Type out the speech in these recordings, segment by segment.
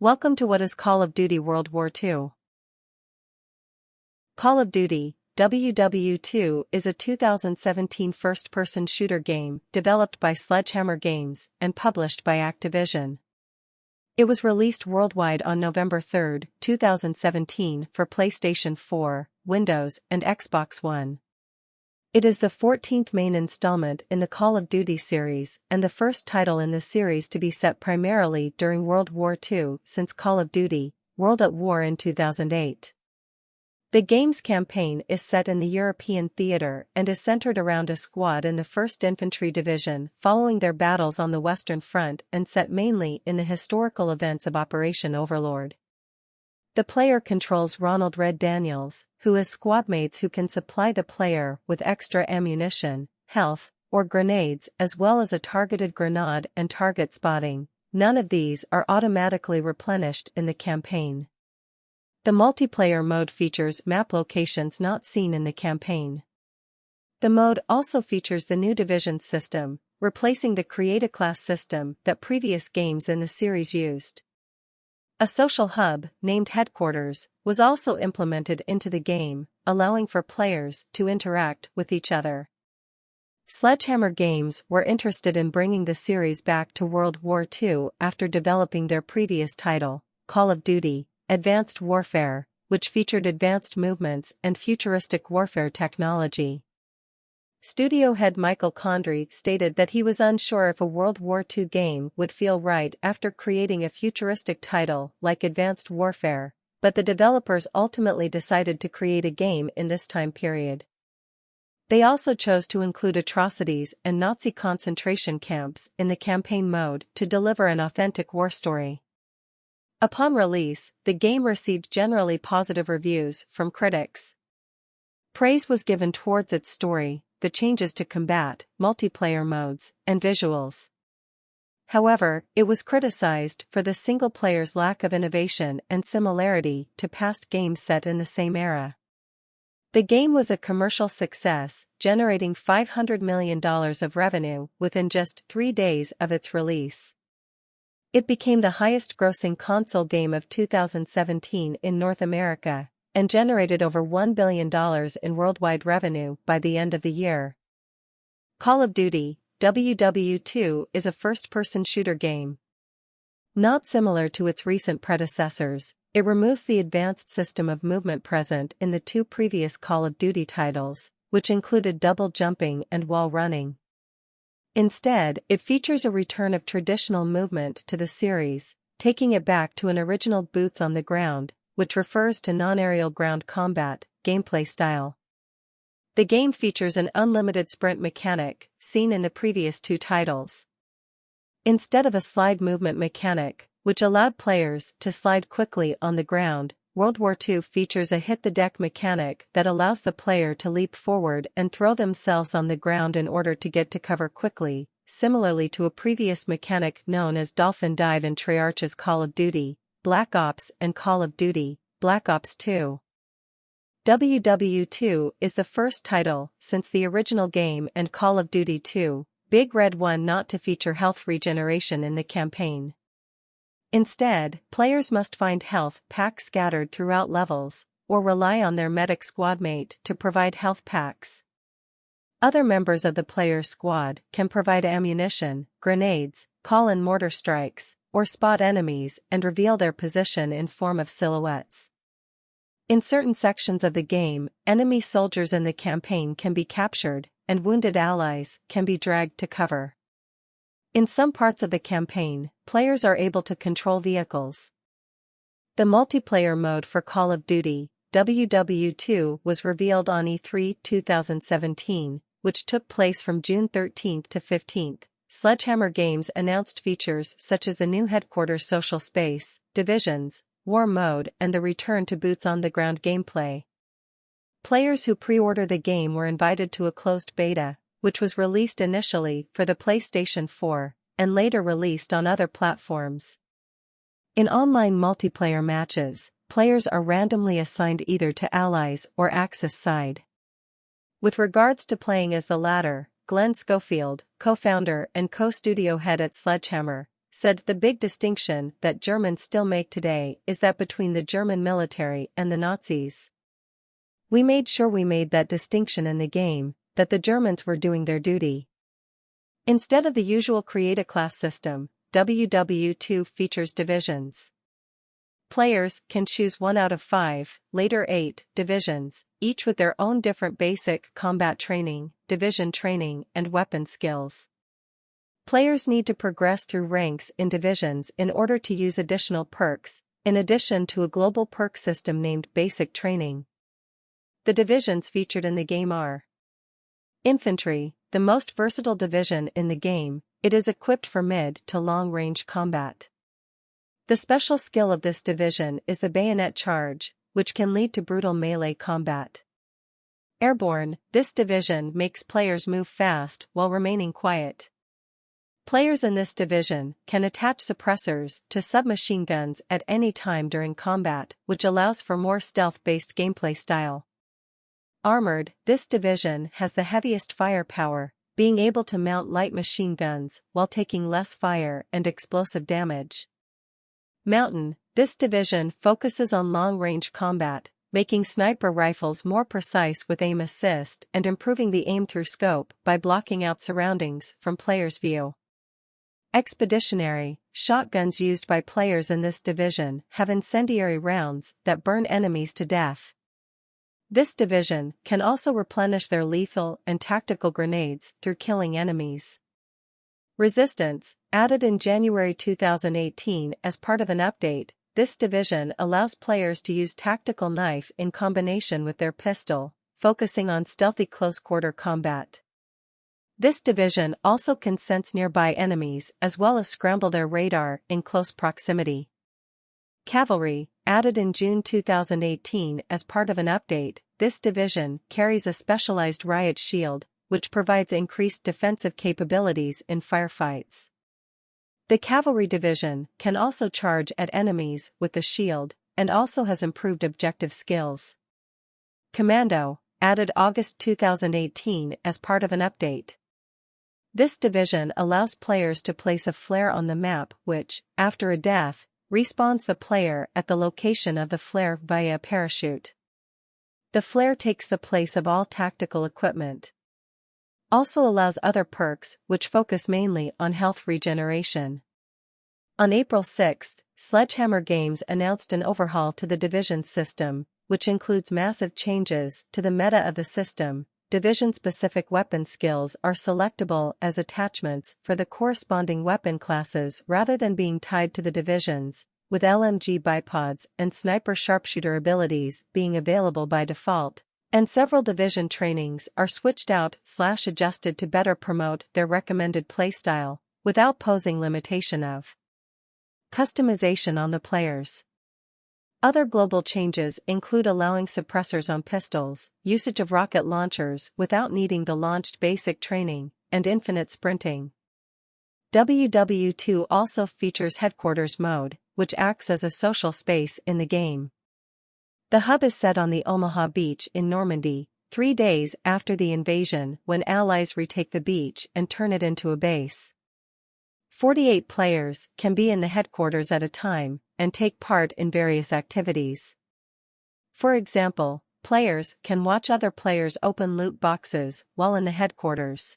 Welcome to what is Call of Duty World War II. Call of Duty, WW2 is a 2017 first-person shooter game developed by Sledgehammer Games and published by Activision. It was released worldwide on November 3, 2017 for PlayStation 4, Windows, and Xbox One. It is the 14th main installment in the Call of Duty series and the first title in the series to be set primarily during World War II since Call of Duty: World at War in 2008. The game's campaign is set in the European theater and is centered around a squad in the 1st Infantry Division following their battles on the Western Front and set mainly in the historical events of Operation Overlord. The player controls Ronald Red Daniels, who has squadmates who can supply the player with extra ammunition, health, or grenades, as well as a targeted grenade and target spotting. None of these are automatically replenished in the campaign. The multiplayer mode features map locations not seen in the campaign. The mode also features the new division system, replacing the Create-a-Class system that previous games in the series used. A social hub, named Headquarters, was also implemented into the game, allowing for players to interact with each other. Sledgehammer Games were interested in bringing the series back to World War II after developing their previous title, Call of Duty: Advanced Warfare, which featured advanced movements and futuristic warfare technology. Studio head Michael Condrey stated that he was unsure if a World War II game would feel right after creating a futuristic title like Advanced Warfare, but the developers ultimately decided to create a game in this time period. They also chose to include atrocities and Nazi concentration camps in the campaign mode to deliver an authentic war story. Upon release, the game received generally positive reviews from critics. Praise was given towards its story, the changes to combat, multiplayer modes, and visuals. However, it was criticized for the single player's lack of innovation and similarity to past games set in the same era. The game was a commercial success, generating $500 million of revenue within just 3 days of its release. It became the highest-grossing console game of 2017 in North America, and generated over $1 billion in worldwide revenue by the end of the year. Call of Duty, WW2 is a first-person shooter game. Not similar to its recent predecessors, it removes the advanced system of movement present in the 2 previous Call of Duty titles, which included double jumping and wall running. Instead, it features a return of traditional movement to the series, taking it back to an original boots on the ground, which refers to non-aerial ground combat gameplay style. The game features an unlimited sprint mechanic, seen in the previous 2 titles. Instead of a slide movement mechanic, which allowed players to slide quickly on the ground, World War II features a hit-the-deck mechanic that allows the player to leap forward and throw themselves on the ground in order to get to cover quickly, similarly to a previous mechanic known as Dolphin Dive in Treyarch's Call of Duty: Black Ops and Call of Duty: Black Ops 2. WW2 is the first title since the original game and Call of Duty 2, Big Red 1 not to feature health regeneration in the campaign. Instead, players must find health packs scattered throughout levels, or rely on their medic squadmate to provide health packs. Other members of the player's squad can provide ammunition, grenades, call in mortar strikes, or spot enemies and reveal their position in form of silhouettes. In certain sections of the game, enemy soldiers in the campaign can be captured, and wounded allies can be dragged to cover. In some parts of the campaign, players are able to control vehicles. The multiplayer mode for Call of Duty, WW2 was revealed on E3 2017, which took place from June 13 to 15. Sledgehammer Games announced features such as the new Headquarters social space, divisions, war mode, and the return to boots-on-the-ground gameplay. Players who pre-order the game were invited to a closed beta, which was released initially for the PlayStation 4, and later released on other platforms. In online multiplayer matches, players are randomly assigned either to Allies or Axis side. With regards to playing as the latter, Glenn Schofield, co-founder and co-studio head at Sledgehammer, said the big distinction that Germans still make today is that between the German military and the Nazis. We made sure we made that distinction in the game, that the Germans were doing their duty. Instead of the usual create a class system, WW2 features divisions. Players can choose 1 out of 5, later 8, divisions, each with their own different basic combat training, division training, and weapon skills. Players need to progress through ranks in divisions in order to use additional perks, in addition to a global perk system named Basic Training. The divisions featured in the game are Infantry, the most versatile division in the game. It is equipped for mid to long-range combat. The special skill of this division is the bayonet charge, which can lead to brutal melee combat. Airborne, this division makes players move fast while remaining quiet. Players in this division can attach suppressors to submachine guns at any time during combat, which allows for more stealth-based gameplay style. Armored, this division has the heaviest firepower, being able to mount light machine guns while taking less fire and explosive damage. Mountain, this division focuses on long-range combat, making sniper rifles more precise with aim assist and improving the aim through scope by blocking out surroundings from players' view. Expeditionary, shotguns used by players in this division have incendiary rounds that burn enemies to death. This division can also replenish their lethal and tactical grenades through killing enemies. Resistance, added in January 2018 as part of an update, this division allows players to use tactical knife in combination with their pistol, focusing on stealthy close-quarter combat. This division also can sense nearby enemies as well as scramble their radar in close proximity. Cavalry, added in June 2018 as part of an update, this division carries a specialized riot shield, which provides increased defensive capabilities in firefights. The cavalry division can also charge at enemies with the shield, and also has improved objective skills. Commando, added August 2018 as part of an update. This division allows players to place a flare on the map which, after a death, respawns the player at the location of the flare via a parachute. The flare takes the place of all tactical equipment. Also allows other perks which focus mainly on health regeneration. On April 6, Sledgehammer Games announced an overhaul to the division system, which includes massive changes to the meta of the system. Division-specific weapon skills are selectable as attachments for the corresponding weapon classes rather than being tied to the divisions, with LMG bipods and sniper sharpshooter abilities being available by default, and several division trainings are switched out/adjusted to better promote their recommended playstyle, without posing limitation of customization on the players. Other global changes include allowing suppressors on pistols, usage of rocket launchers without needing the launched basic training, and infinite sprinting. WW2 also features Headquarters mode, which acts as a social space in the game. The hub is set on the Omaha Beach in Normandy, 3 days after the invasion when Allies retake the beach and turn it into a base. 48 players can be in the headquarters at a time and take part in various activities. For example, players can watch other players open loot boxes while in the headquarters.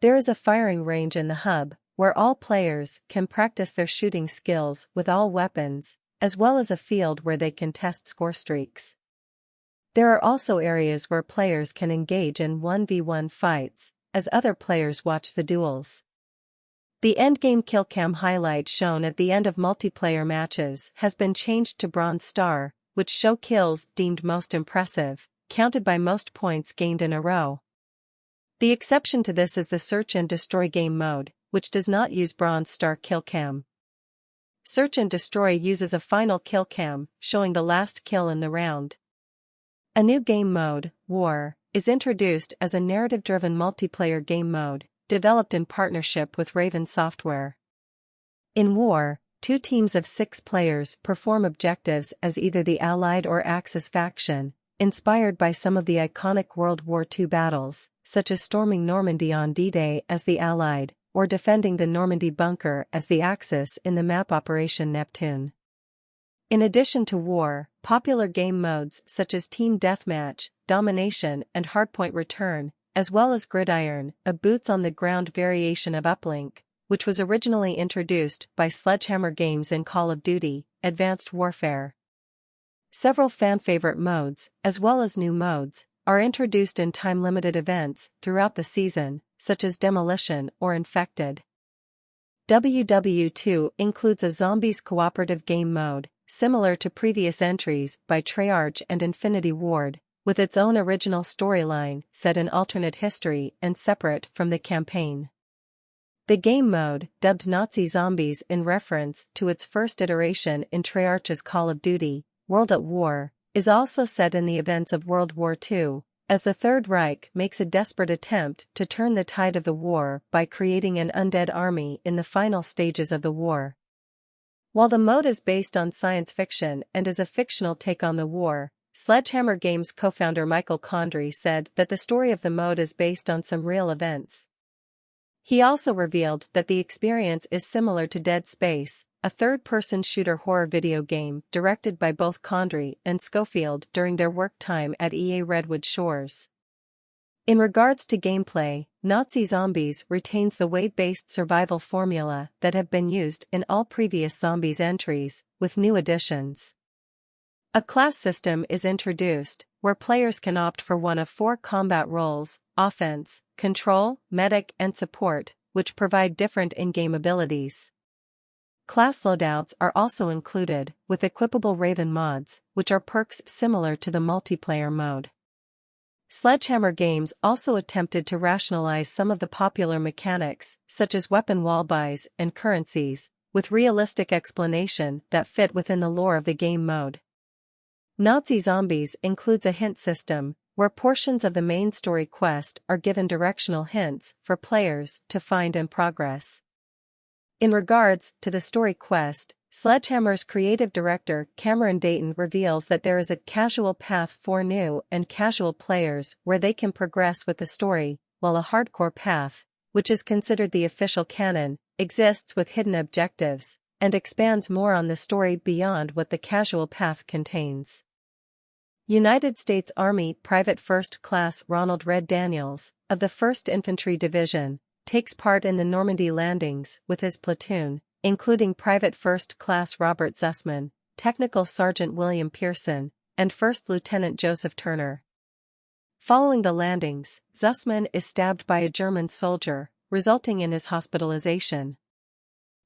There is a firing range in the hub, where all players can practice their shooting skills with all weapons, as well as a field where they can test score streaks. There are also areas where players can engage in 1v1 fights, as other players watch the duels. The endgame killcam highlight shown at the end of multiplayer matches has been changed to Bronze Star, which show kills deemed most impressive, counted by most points gained in a row. The exception to this is the Search and Destroy game mode, which does not use Bronze Star killcam. Search and Destroy uses a final killcam, showing the last kill in the round. A new game mode, War, is introduced as a narrative-driven multiplayer game mode, developed in partnership with Raven Software. In War, 2 teams of 6 players perform objectives as either the Allied or Axis faction, inspired by some of the iconic World War II battles, such as storming Normandy on D-Day as the Allied, or defending the Normandy bunker as the Axis in the map Operation Neptune. In addition to war, popular game modes such as Team Deathmatch, Domination and Hardpoint return, as well as Gridiron, a boots-on-the-ground variation of Uplink, which was originally introduced by Sledgehammer Games in Call of Duty: Advanced Warfare. Several fan-favorite modes, as well as new modes, are introduced in time-limited events throughout the season, such as Demolition or Infected. WW2 includes a Zombies cooperative game mode, similar to previous entries by Treyarch and Infinity Ward, with its own original storyline set in alternate history and separate from the campaign. The game mode, dubbed Nazi Zombies in reference to its first iteration in Treyarch's Call of Duty: World at War, is also set in the events of World War II, as the Third Reich makes a desperate attempt to turn the tide of the war by creating an undead army in the final stages of the war. While the mode is based on science fiction and is a fictional take on the war, Sledgehammer Games co-founder Michael Condrey said that the story of the mode is based on some real events. He also revealed that the experience is similar to Dead Space, a third-person shooter horror video game directed by both Condrey and Schofield during their work time at EA Redwood Shores. In regards to gameplay, Nazi Zombies retains the wave-based survival formula that have been used in all previous Zombies entries, with new additions. A class system is introduced, where players can opt for one of 4 combat roles: offense, control, medic and support, which provide different in-game abilities. Class loadouts are also included, with equipable Raven mods, which are perks similar to the multiplayer mode. Sledgehammer Games also attempted to rationalize some of the popular mechanics, such as weapon wallbuys and currencies, with realistic explanation that fit within the lore of the game mode. Nazi Zombies includes a hint system, where portions of the main story quest are given directional hints for players to find and progress. In regards to the story quest, Sledgehammer's creative director Cameron Dayton reveals that there is a casual path for new and casual players where they can progress with the story, while a hardcore path, which is considered the official canon, exists with hidden objectives, and expands more on the story beyond what the casual path contains. United States Army Private First Class Ronald Red Daniels, of the 1st Infantry Division, takes part in the Normandy landings with his platoon, including Private First Class Robert Zussman, Technical Sergeant William Pearson, and First Lieutenant Joseph Turner. Following the landings, Zussman is stabbed by a German soldier, resulting in his hospitalization.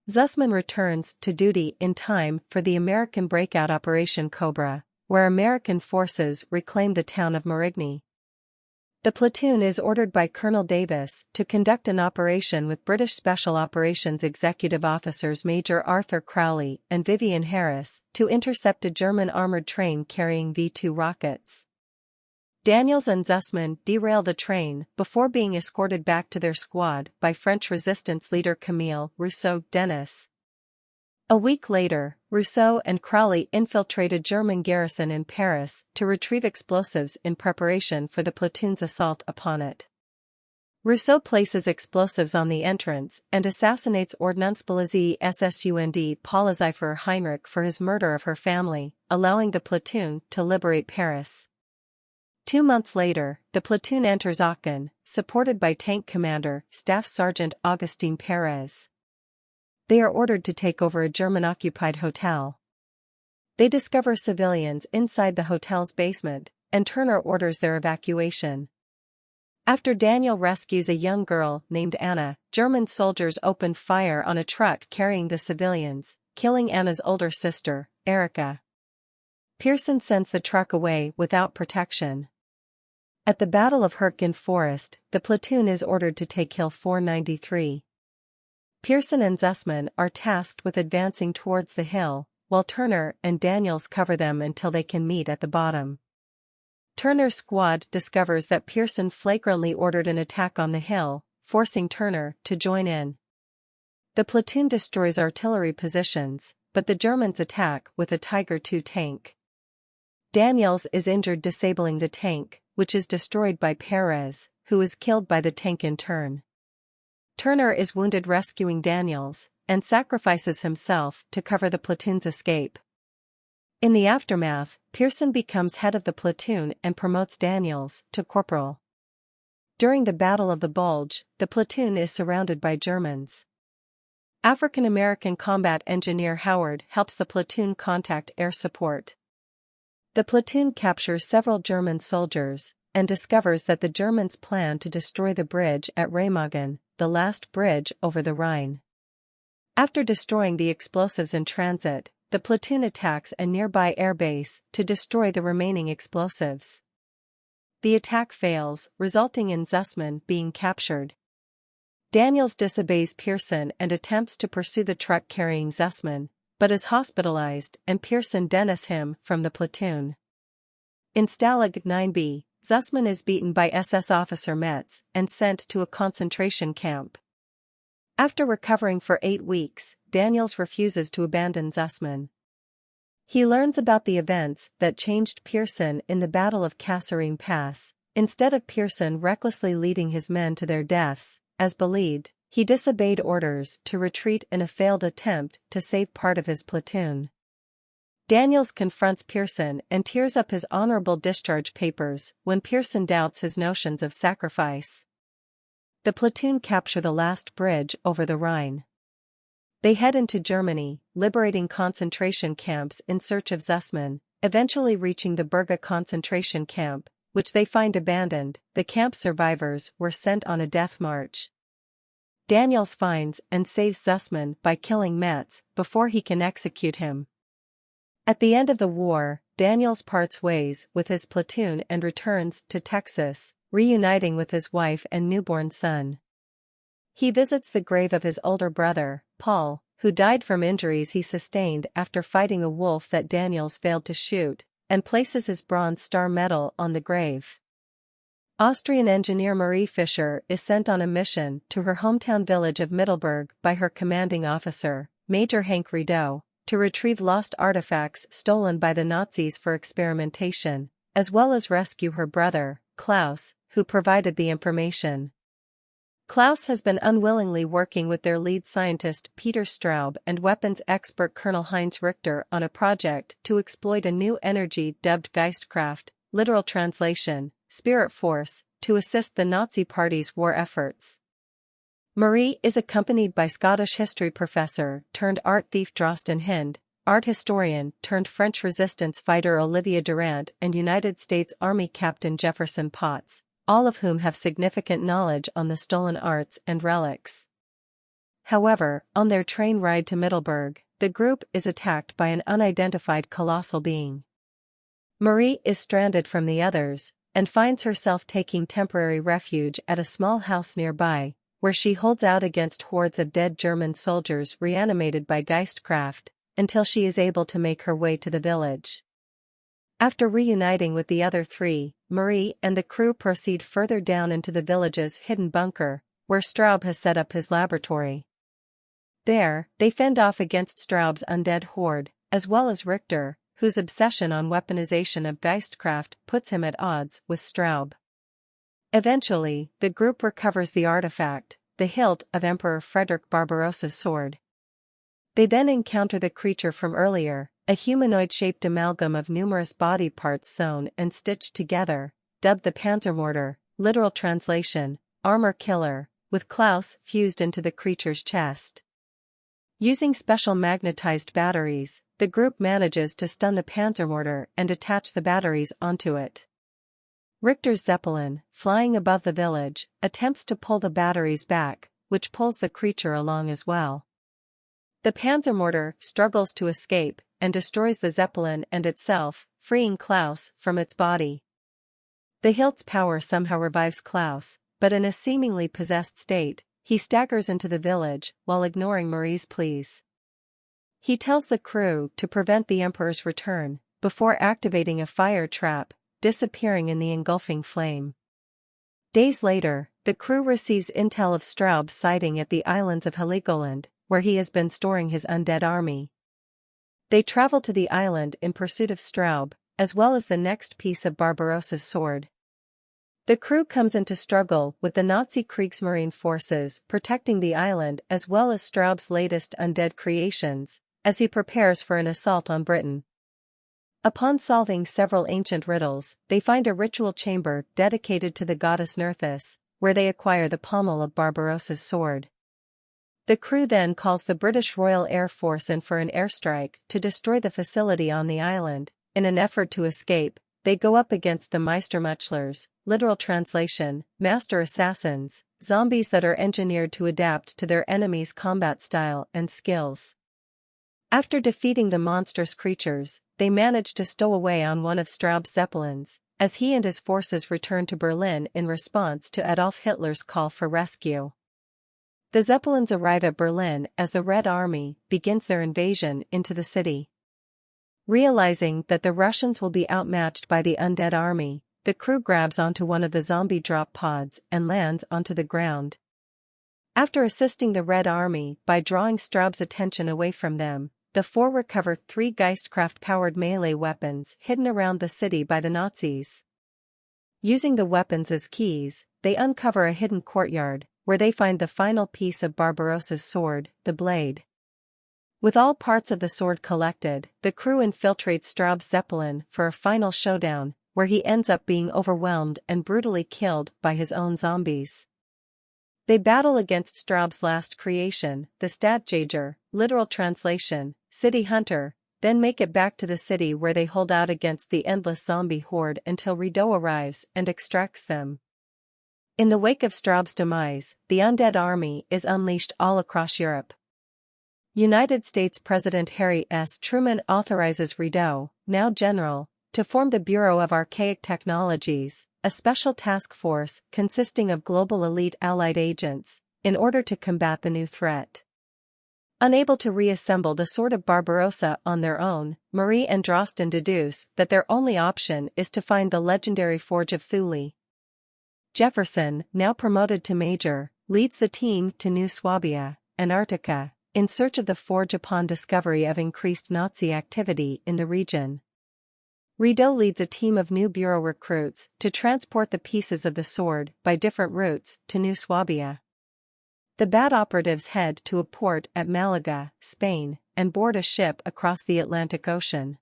Zussman returns to duty in time for the American breakout Operation Cobra, where American forces reclaim the town of Marigny. The platoon is ordered by Colonel Davis to conduct an operation with British Special Operations Executive Officers Major Arthur Crowley and Vivian Harris to intercept a German armored train carrying V-2 rockets. Daniels and Zussman derail the train before being escorted back to their squad by French resistance leader Camille Rousseau-Denis. A week later, Rousseau and Crowley infiltrate a German garrison in Paris to retrieve explosives in preparation for the platoon's assault upon it. Rousseau places explosives on the entrance and assassinates Ordnungspolizei SSUND Polizeiführer Heinrich for his murder of her family, allowing the platoon to liberate Paris. 2 months later, the platoon enters Aachen, supported by Tank Commander Staff Sergeant Augustin Perez. They are ordered to take over a German-occupied hotel. They discover civilians inside the hotel's basement, and Turner orders their evacuation. After Daniel rescues a young girl named Anna, German soldiers open fire on a truck carrying the civilians, killing Anna's older sister, Erica. Pearson sends the truck away without protection. At the Battle of Hürtgen Forest, the platoon is ordered to take Hill 493. Pearson and Zussman are tasked with advancing towards the hill, while Turner and Daniels cover them until they can meet at the bottom. Turner's squad discovers that Pearson flagrantly ordered an attack on the hill, forcing Turner to join in. The platoon destroys artillery positions, but the Germans attack with a Tiger II tank. Daniels is injured, disabling the tank, which is destroyed by Perez, who is killed by the tank in turn. Turner is wounded rescuing Daniels, and sacrifices himself to cover the platoon's escape. In the aftermath, Pearson becomes head of the platoon and promotes Daniels to corporal. During the Battle of the Bulge, the platoon is surrounded by Germans. African-American combat engineer Howard helps the platoon contact air support. The platoon captures several German soldiers, and discovers that the Germans plan to destroy the bridge at Remagen, the last bridge over the Rhine. After destroying the explosives in transit, the platoon attacks a nearby airbase to destroy the remaining explosives. The attack fails, resulting in Zussman being captured. Daniels disobeys Pearson and attempts to pursue the truck carrying Zussman, but is hospitalized and Pearson denies him from the platoon. In Stalag 9B, Zussman is beaten by SS officer Metz and sent to a concentration camp. After recovering for 8 weeks, Daniels refuses to abandon Zussman. He learns about the events that changed Pearson in the Battle of Kasserine Pass. Instead of Pearson recklessly leading his men to their deaths, as believed, he disobeyed orders to retreat in a failed attempt to save part of his platoon. Daniels confronts Pearson and tears up his honorable discharge papers when Pearson doubts his notions of sacrifice. The platoon capture the last bridge over the Rhine. They head into Germany, liberating concentration camps in search of Zussman, eventually reaching the Berga concentration camp, which they find abandoned. The camp survivors were sent on a death march. Daniels finds and saves Zussman by killing Metz before he can execute him. At the end of the war, Daniels parts ways with his platoon and returns to Texas, reuniting with his wife and newborn son. He visits the grave of his older brother, Paul, who died from injuries he sustained after fighting a wolf that Daniels failed to shoot, and places his Bronze Star medal on the grave. Austrian engineer Marie Fischer is sent on a mission to her hometown village of Mittelberg by her commanding officer, Major Hank Rideau, to retrieve lost artifacts stolen by the Nazis for experimentation, as well as rescue her brother, Klaus, who provided the information. Klaus has been unwillingly working with their lead scientist Peter Straub and weapons expert Colonel Heinz Richter on a project to exploit a new energy dubbed Geistkraft, literal translation, spirit force, to assist the Nazi Party's war efforts. Marie is accompanied by Scottish history professor turned art thief Drosten Hind, art historian turned French resistance fighter Olivia Durant and United States Army Captain Jefferson Potts, all of whom have significant knowledge on the stolen arts and relics. However, on their train ride to Mittelberg, the group is attacked by an unidentified colossal being. Marie is stranded from the others, and finds herself taking temporary refuge at a small house nearby, where she holds out against hordes of dead German soldiers reanimated by Geistkraft, until she is able to make her way to the village. After reuniting with the other 3, Marie and the crew proceed further down into the village's hidden bunker, where Straub has set up his laboratory. There, they fend off against Straub's undead horde, as well as Richter, whose obsession on weaponization of Geistkraft puts him at odds with Straub. Eventually, the group recovers the artifact, the hilt of Emperor Frederick Barbarossa's sword. They then encounter the creature from earlier, a humanoid-shaped amalgam of numerous body parts sewn and stitched together, dubbed the Panzermörder, literal translation, armor killer, with Klaus fused into the creature's chest. Using special magnetized batteries, the group manages to stun the Panzermörder and attach the batteries onto it. Richter's Zeppelin, flying above the village, attempts to pull the batteries back, which pulls the creature along as well. The Panzermörder struggles to escape, and destroys the Zeppelin and itself, freeing Klaus from its body. The hilt's power somehow revives Klaus, but in a seemingly possessed state, he staggers into the village while ignoring Marie's pleas. He tells the crew to prevent the Emperor's return, before activating a fire trap, disappearing in the engulfing flame. Days later, the crew receives intel of Straub's sighting at the islands of Heligoland, where he has been storing his undead army. They travel to the island in pursuit of Straub, as well as the next piece of Barbarossa's sword. The crew comes into struggle with the Nazi Kriegsmarine forces protecting the island as well as Straub's latest undead creations, as he prepares for an assault on Britain. Upon solving several ancient riddles, they find a ritual chamber dedicated to the goddess Nerthus, where they acquire the pommel of Barbarossa's sword. The crew then calls the British Royal Air Force in for an airstrike to destroy the facility on the island. In an effort to escape, they go up against the Meistermuchlers, literal translation, master assassins, zombies that are engineered to adapt to their enemies' combat style and skills. After defeating the monstrous creatures, they manage to stow away on one of Straub's Zeppelins, as he and his forces return to Berlin in response to Adolf Hitler's call for rescue. The Zeppelins arrive at Berlin as the Red Army begins their invasion into the city. Realizing that the Russians will be outmatched by the undead army, the crew grabs onto one of the zombie drop pods and lands onto the ground. After assisting the Red Army by drawing Straub's attention away from them, the four recover 3 Geistkraft-powered melee weapons hidden around the city by the Nazis. Using the weapons as keys, they uncover a hidden courtyard, where they find the final piece of Barbarossa's sword, the blade. With all parts of the sword collected, the crew infiltrates Straub's Zeppelin for a final showdown, where he ends up being overwhelmed and brutally killed by his own zombies. They battle against Straub's last creation, the Stadtjäger, literal translation, city hunter, then make it back to the city where they hold out against the endless zombie horde until Rideau arrives and extracts them. In the wake of Straub's demise, the undead army is unleashed all across Europe. United States President Harry S. Truman authorizes Rideau, now general, to form the Bureau of Archaic Technologies, a special task force consisting of global elite Allied agents, in order to combat the new threat. Unable to reassemble the Sword of Barbarossa on their own, Marie and Drosten deduce that their only option is to find the legendary Forge of Thule. Jefferson, now promoted to major, leads the team to New Swabia, Antarctica, in search of the forge upon discovery of increased Nazi activity in the region. Rideau leads a team of new Bureau recruits to transport the pieces of the sword by different routes to New Swabia. The bad operatives head to a port at Malaga, Spain, and board a ship across the Atlantic Ocean.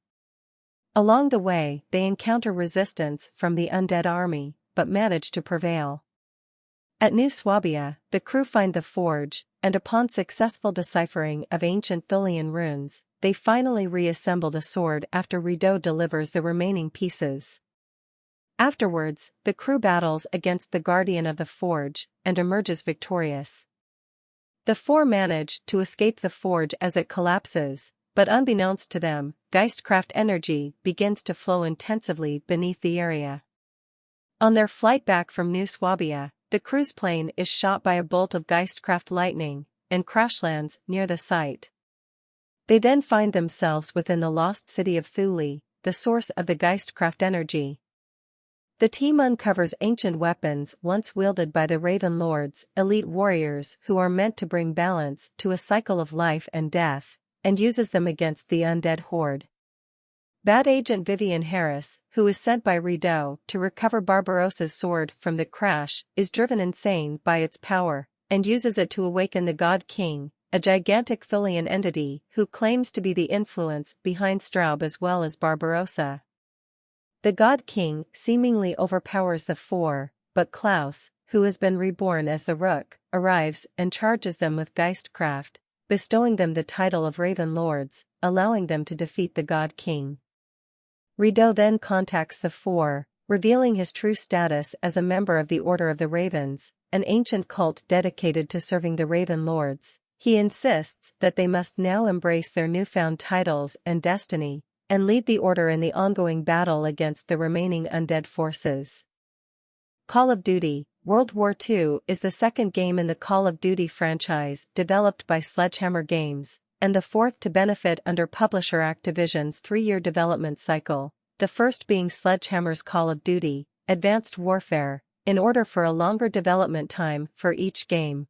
Along the way, they encounter resistance from the undead army, but manage to prevail. At New Swabia, the crew find the forge, and upon successful deciphering of ancient Thulian runes, they finally reassemble the sword after Rideau delivers the remaining pieces. Afterwards, the crew battles against the Guardian of the Forge, and emerges victorious. The four manage to escape the forge as it collapses, but unbeknownst to them, Geistkraft energy begins to flow intensively beneath the area. On their flight back from New Swabia, the cruise plane is shot by a bolt of Geistkraft lightning, and crash lands near the site. They then find themselves within the lost city of Thule, the source of the Geistkraft energy. The team uncovers ancient weapons once wielded by the Raven Lords, elite warriors who are meant to bring balance to a cycle of life and death, and uses them against the undead horde. Bad agent Vivian Harris, who is sent by Rideau to recover Barbarossa's sword from the crash, is driven insane by its power, and uses it to awaken the God King, a gigantic Thulian entity who claims to be the influence behind Straub as well as Barbarossa. The God King seemingly overpowers the four, but Klaus, who has been reborn as the Rook, arrives and charges them with Geistkraft, bestowing them the title of Raven Lords, allowing them to defeat the God King. Rideau then contacts the four, revealing his true status as a member of the Order of the Ravens, an ancient cult dedicated to serving the Raven Lords. He insists that they must now embrace their newfound titles and destiny, and lead the Order in the ongoing battle against the remaining undead forces. Call of Duty: World War II is the second game in the Call of Duty franchise developed by Sledgehammer Games, and the fourth to benefit under publisher Activision's 3-year development cycle, the first being Sledgehammer's Call of Duty: Advanced Warfare, in order for a longer development time for each game.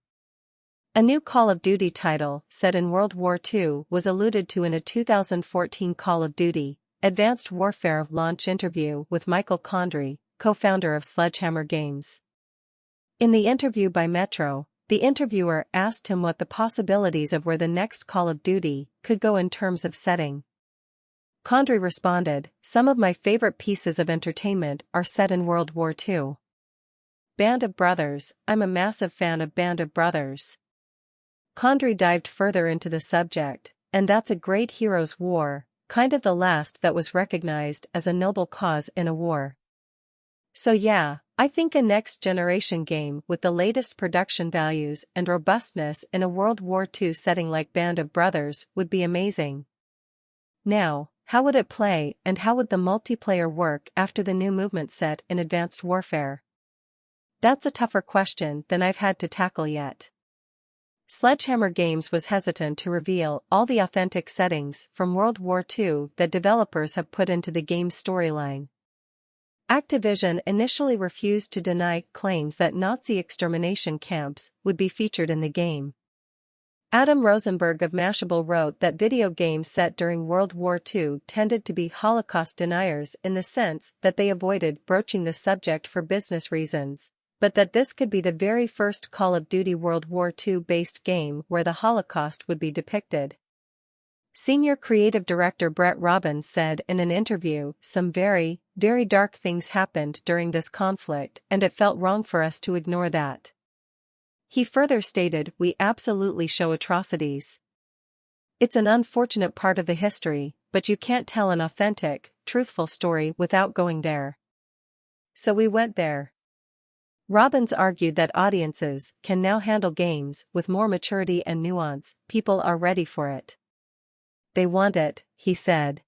A new Call of Duty title, set in World War II, was alluded to in a 2014 Call of Duty: Advanced Warfare launch interview with Michael Condrey, co-founder of Sledgehammer Games. In the interview by Metro, the interviewer asked him what the possibilities of where the next Call of Duty could go in terms of setting. Condry responded, "Some of my favorite pieces of entertainment are set in World War II. Band of Brothers, I'm a massive fan of Band of Brothers." Condry dived further into the subject, and that's a great hero's war, kind of the last that was recognized as a noble cause in a war. So yeah, I think a next-generation game with the latest production values and robustness in a World War II setting like Band of Brothers would be amazing. Now, how would it play and how would the multiplayer work after the new movement set in Advanced Warfare? That's a tougher question than I've had to tackle yet. Sledgehammer Games was hesitant to reveal all the authentic settings from World War II that developers have put into the game's storyline. Activision initially refused to deny claims that Nazi extermination camps would be featured in the game. Adam Rosenberg of Mashable wrote that video games set during World War II tended to be Holocaust deniers in the sense that they avoided broaching the subject for business reasons, but that this could be the very first Call of Duty World War II-based game where the Holocaust would be depicted. Senior creative director Brett Robbins said in an interview, "Some very, very dark things happened during this conflict and it felt wrong for us to ignore that." He further stated, "We absolutely show atrocities. It's an unfortunate part of the history, but you can't tell an authentic, truthful story without going there. So we went there." Robbins argued that audiences can now handle games with more maturity and nuance. People are ready for it. They want it, he said.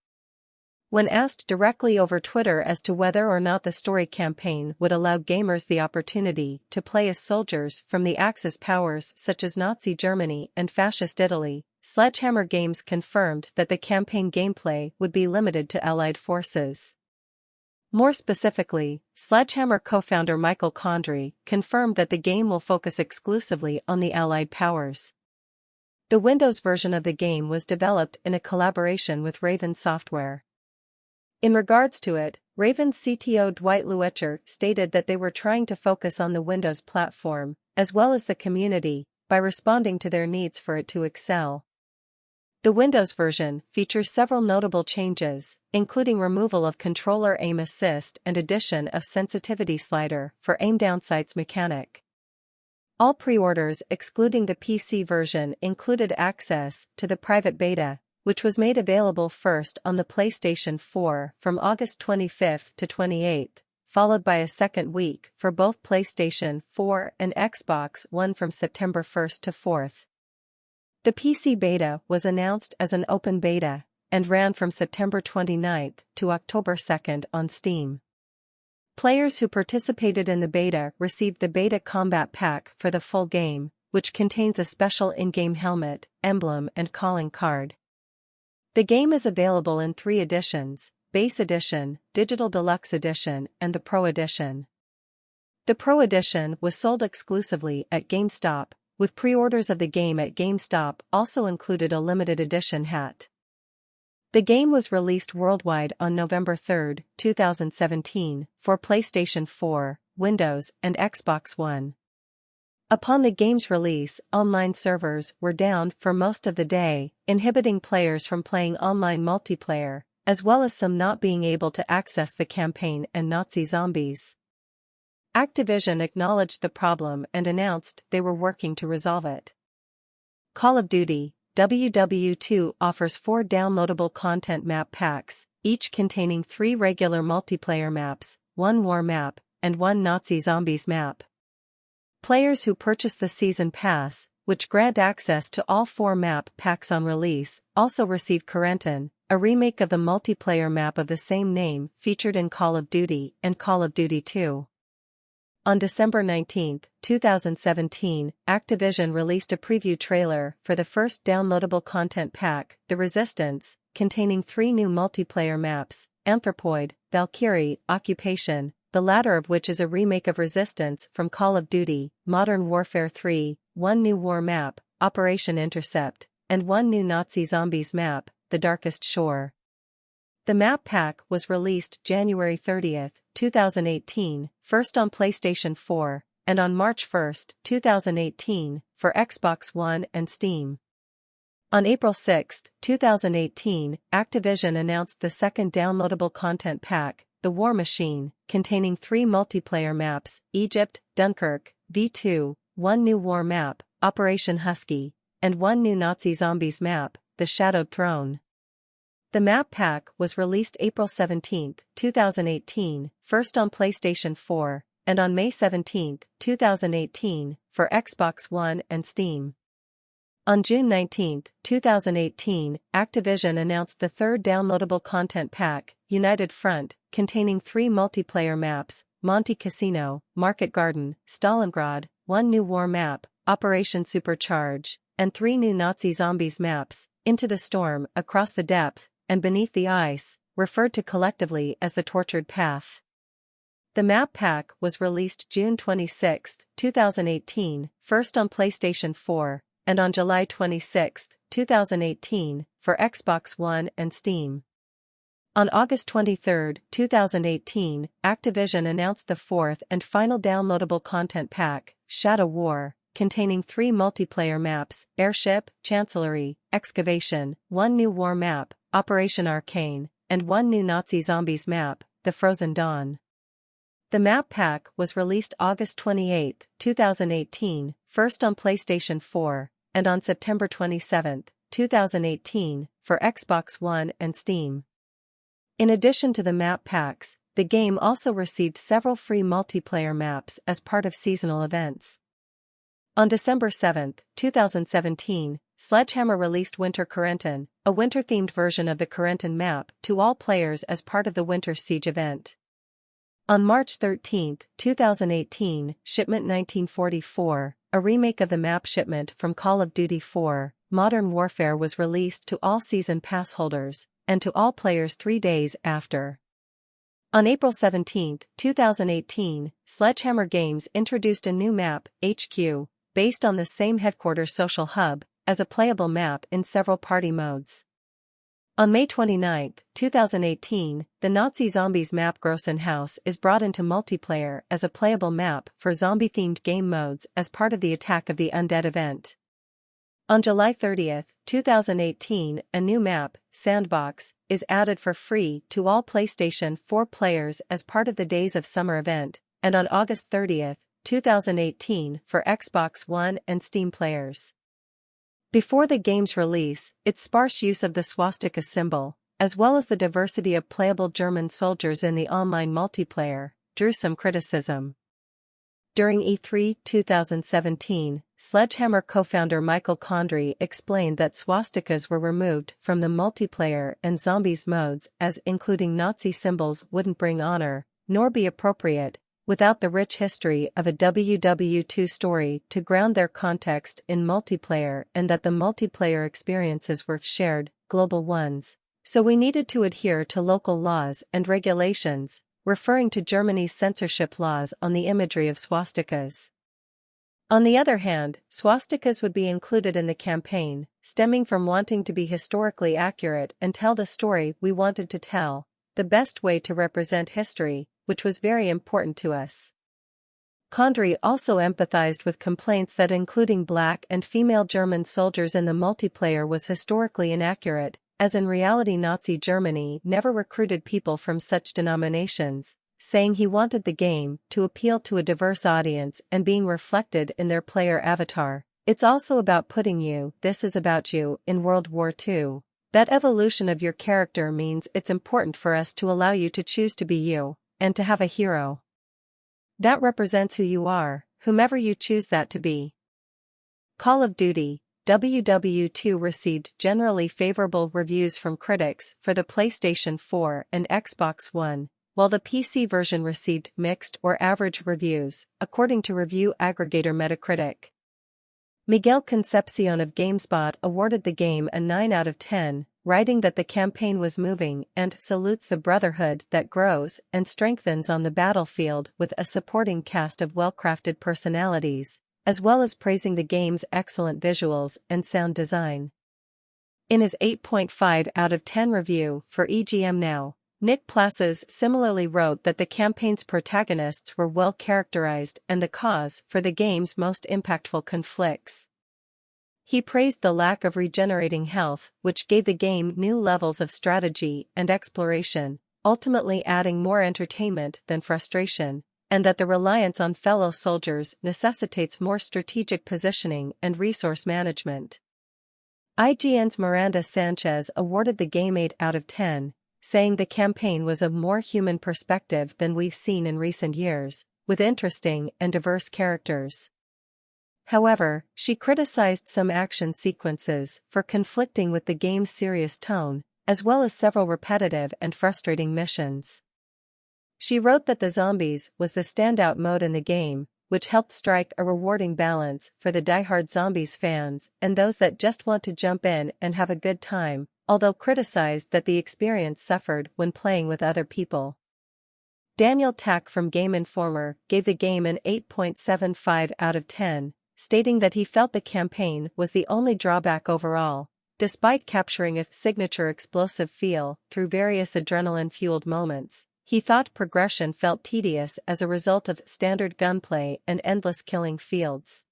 When asked directly over Twitter as to whether or not the story campaign would allow gamers the opportunity to play as soldiers from the Axis powers such as Nazi Germany and Fascist Italy, Sledgehammer Games confirmed that the campaign gameplay would be limited to Allied forces. More specifically, Sledgehammer co-founder Michael Condry confirmed that the game will focus exclusively on the Allied powers. The Windows version of the game was developed in a collaboration with Raven Software. In regards to it, Raven's CTO Dwight Luetcher stated that they were trying to focus on the Windows platform, as well as the community, by responding to their needs for it to excel. The Windows version features several notable changes, including removal of controller aim assist and addition of sensitivity slider for aim down sights mechanic. All pre-orders excluding the PC version included access to the private beta, which was made available first on the PlayStation 4 from August 25 to 28, followed by a second week for both PlayStation 4 and Xbox One from September 1 to 4. The PC beta was announced as an open beta and ran from September 29 to October 2 on Steam. Players who participated in the beta received the Beta Combat Pack for the full game, which contains a special in-game helmet, emblem and calling card. The game is available in 3 editions: Base Edition, Digital Deluxe Edition, and the Pro Edition. The Pro Edition was sold exclusively at GameStop, with pre-orders of the game at GameStop also included a limited edition hat. The game was released worldwide on November 3, 2017, for PlayStation 4, Windows, and Xbox One. Upon the game's release, online servers were down for most of the day, inhibiting players from playing online multiplayer, as well as some not being able to access the campaign and Nazi zombies. Activision acknowledged the problem and announced they were working to resolve it. Call of Duty WW2 offers 4 downloadable content map packs, each containing 3 regular multiplayer maps, 1 war map, and 1 Nazi zombies map. Players who purchase the Season Pass, which grant access to all 4 map packs on release, also receive Quarantine, a remake of the multiplayer map of the same name featured in Call of Duty and Call of Duty 2. On December 19, 2017, Activision released a preview trailer for the first downloadable content pack, The Resistance, containing 3 new multiplayer maps, Anthropoid, Valkyrie, Occupation, the latter of which is a remake of Resistance from Call of Duty, Modern Warfare 3, 1 new war map, Operation Intercept, and 1 new Nazi zombies map, The Darkest Shore. The map pack was released January 30, 2018, first on PlayStation 4, and on March 1, 2018, for Xbox One and Steam. On April 6, 2018, Activision announced the second downloadable content pack, The War Machine, containing 3 multiplayer maps, Egypt, Dunkirk, V2, 1 new war map, Operation Husky, and 1 new Nazi Zombies map, The Shadowed Throne. The map pack was released April 17, 2018, first on PlayStation 4, and on May 17, 2018, for Xbox One and Steam. On June 19, 2018, Activision announced the third downloadable content pack, United Front, containing 3 multiplayer maps, Monte Cassino, Market Garden, Stalingrad, 1 new war map, Operation Supercharge, and 3 new Nazi Zombies maps, Into the Storm, Across the Depth, and Beneath the Ice, referred to collectively as the Tortured Path. The map pack was released June 26, 2018, first on PlayStation 4, and on July 26, 2018, for Xbox One and Steam. On August 23, 2018, Activision announced the fourth and final downloadable content pack, Shadow War, containing 3 multiplayer maps, Airship, Chancellery, Excavation, 1 new war map, Operation Arcane, and 1 new Nazi Zombies map, The Frozen Dawn. The map pack was released August 28, 2018, first on PlayStation 4, and on September 27, 2018, for Xbox One and Steam. In addition to the map packs, the game also received several free multiplayer maps as part of seasonal events. On December 7, 2017, Sledgehammer released Winter Corentin, a winter-themed version of the Corentin map, to all players as part of the Winter Siege event. On March 13, 2018, Shipment 1944, a remake of the map Shipment from Call of Duty 4, Modern Warfare, was released to all Season Pass holders, and to all players 3 days after. On April 17, 2018, Sledgehammer Games introduced a new map, HQ, based on the same headquarters social hub, as a playable map in several party modes. On May 29, 2018, the Nazi Zombies map Grossenhaus is brought into multiplayer as a playable map for zombie-themed game modes as part of the Attack of the Undead event. On July 30, 2018, a new map, Sandbox, is added for free to all PlayStation 4 players as part of the Days of Summer event, and on August 30, 2018, for Xbox One and Steam players. Before the game's release, its sparse use of the swastika symbol, as well as the diversity of playable German soldiers in the online multiplayer, drew some criticism. During E3 2017, Sledgehammer co-founder Michael Condrey explained that swastikas were removed from the multiplayer and zombies modes as including Nazi symbols wouldn't bring honor, nor be appropriate, without the rich history of a WW2 story to ground their context in multiplayer, and that the multiplayer experiences were shared, global ones. So we needed to adhere to local laws and regulations, referring to Germany's censorship laws on the imagery of swastikas. On the other hand, swastikas would be included in the campaign, stemming from wanting to be historically accurate and tell the story we wanted to tell, the best way to represent history, which was very important to us. Condrey also empathized with complaints that including black and female German soldiers in the multiplayer was historically inaccurate, as in reality Nazi Germany never recruited people from such denominations, saying he wanted the game to appeal to a diverse audience and being reflected in their player avatar. It's also about putting you, this is about you, in World War II. That evolution of your character means it's important for us to allow you to choose to be you, and to have a hero. That represents who you are, whomever you choose that to be. Call of Duty, WW2 received generally favorable reviews from critics for the PlayStation 4 and Xbox One, while the PC version received mixed or average reviews, according to review aggregator Metacritic. Miguel Concepcion of GameSpot awarded the game a 9 out of 10, writing that the campaign was moving and salutes the brotherhood that grows and strengthens on the battlefield with a supporting cast of well-crafted personalities, as well as praising the game's excellent visuals and sound design. In his 8.5 out of 10 review for EGM Now, Nick Plasses similarly wrote that the campaign's protagonists were well characterized and the cause for the game's most impactful conflicts. He praised the lack of regenerating health, which gave the game new levels of strategy and exploration, ultimately adding more entertainment than frustration, and that the reliance on fellow soldiers necessitates more strategic positioning and resource management. IGN's Miranda Sanchez awarded the game 8 out of 10, saying the campaign was a more human perspective than we've seen in recent years, with interesting and diverse characters. However, she criticized some action sequences for conflicting with the game's serious tone, as well as several repetitive and frustrating missions. She wrote that the zombies was the standout mode in the game, which helped strike a rewarding balance for the diehard zombies fans and those that just want to jump in and have a good time, although criticized that the experience suffered when playing with other people. Daniel Tack from Game Informer gave the game an 8.75 out of 10, stating that he felt the campaign was the only drawback overall, despite capturing a signature explosive feel through various adrenaline-fueled moments. He thought progression felt tedious as a result of standard gunplay and endless killing fields.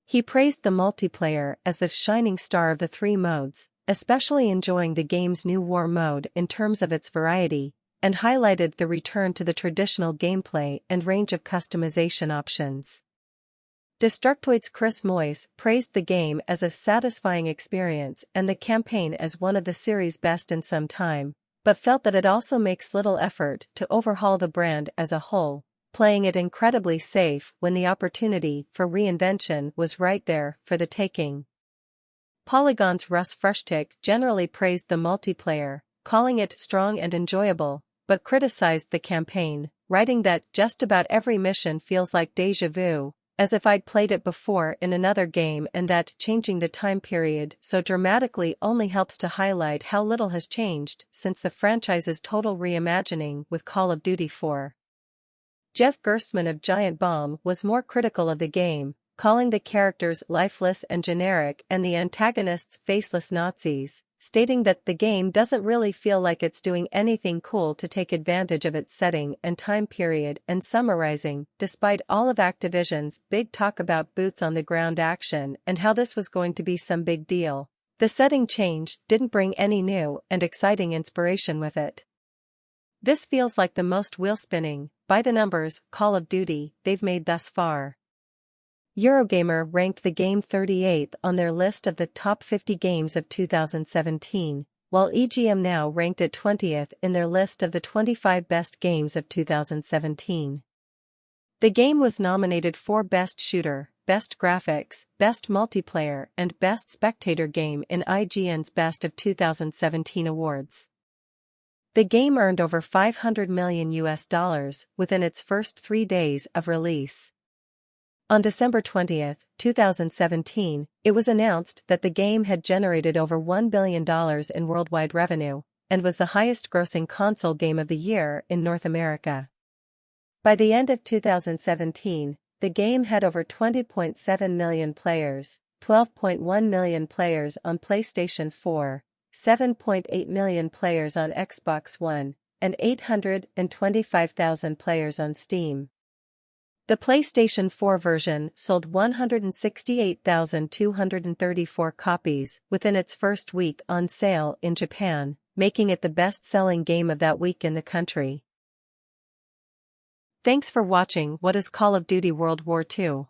He praised the multiplayer as the shining star of the three modes, especially enjoying the game's new war mode in terms of its variety, and highlighted the return to the traditional gameplay and range of customization options. Destructoid's Chris Moyes praised the game as a satisfying experience and the campaign as one of the series' best in some time, but felt that it also makes little effort to overhaul the brand as a whole, playing it incredibly safe when the opportunity for reinvention was right there for the taking. Polygon's Russ Frushtick generally praised the multiplayer, calling it strong and enjoyable, but criticized the campaign, writing that just about every mission feels like déjà vu, as if I'd played it before in another game, and that changing the time period so dramatically only helps to highlight how little has changed since the franchise's total reimagining with Call of Duty 4. Jeff Gerstmann of Giant Bomb was more critical of the game, calling the characters lifeless and generic and the antagonists faceless Nazis, stating that the game doesn't really feel like it's doing anything cool to take advantage of its setting and time period, and summarizing, despite all of Activision's big talk about boots-on-the-ground action and how this was going to be some big deal, the setting change didn't bring any new and exciting inspiration with it. This feels like the most wheel-spinning, by-the-numbers, Call of Duty they've made thus far. Eurogamer ranked the game 38th on their list of the top 50 games of 2017, while EGM now ranked it 20th in their list of the 25 best games of 2017. The game was nominated for Best Shooter, Best Graphics, Best Multiplayer, and Best Spectator Game in IGN's Best of 2017 awards. The game earned over $500 million within its first 3 days of release. On December 20, 2017, it was announced that the game had generated over $1 billion in worldwide revenue, and was the highest-grossing console game of the year in North America. By the end of 2017, the game had over 20.7 million players, 12.1 million players on PlayStation 4, 7.8 million players on Xbox One, and 825,000 players on Steam. The PlayStation 4 version sold 168,234 copies within its first week on sale in Japan, making it the best-selling game of that week in the country. Thanks for watching What is Call of Duty World War II?